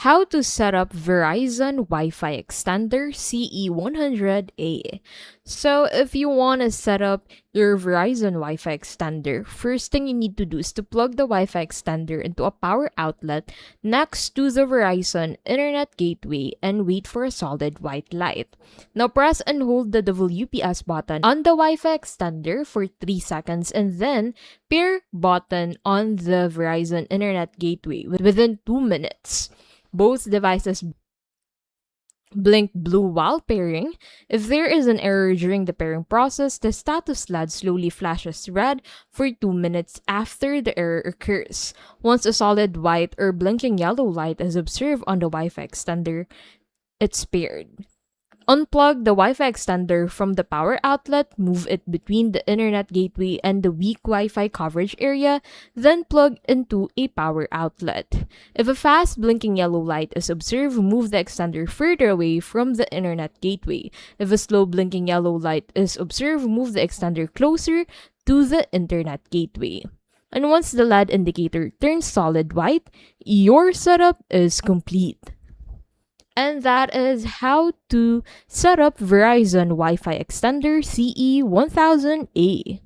how to set up Verizon WiFi Extender CE1000A. So if you want to set up your Verizon Wi-Fi extender, first thing you need to do is to plug the Wi-Fi extender into a power outlet next to the Verizon Internet Gateway and wait for a solid white light. Now press and hold the WPS button on the Wi-Fi extender for 3 seconds and then pair button on the Verizon Internet Gateway within 2 minutes. Both devices blink blue while pairing. If there is an error during the pairing process, the status LED slowly flashes red for 2 minutes after the error occurs. Once a solid white or blinking yellow light is observed on the Wi-Fi extender, it's paired. Unplug the Wi-Fi extender from the power outlet, move it between the internet gateway and the weak Wi-Fi coverage area, then plug into a power outlet. If a fast blinking yellow light is observed, move the extender further away from the internet gateway. If a slow blinking yellow light is observed, move the extender closer to the internet gateway. And once the LED indicator turns solid white, your setup is complete. And that is how to set up Verizon Wi-Fi Extender CE1000A.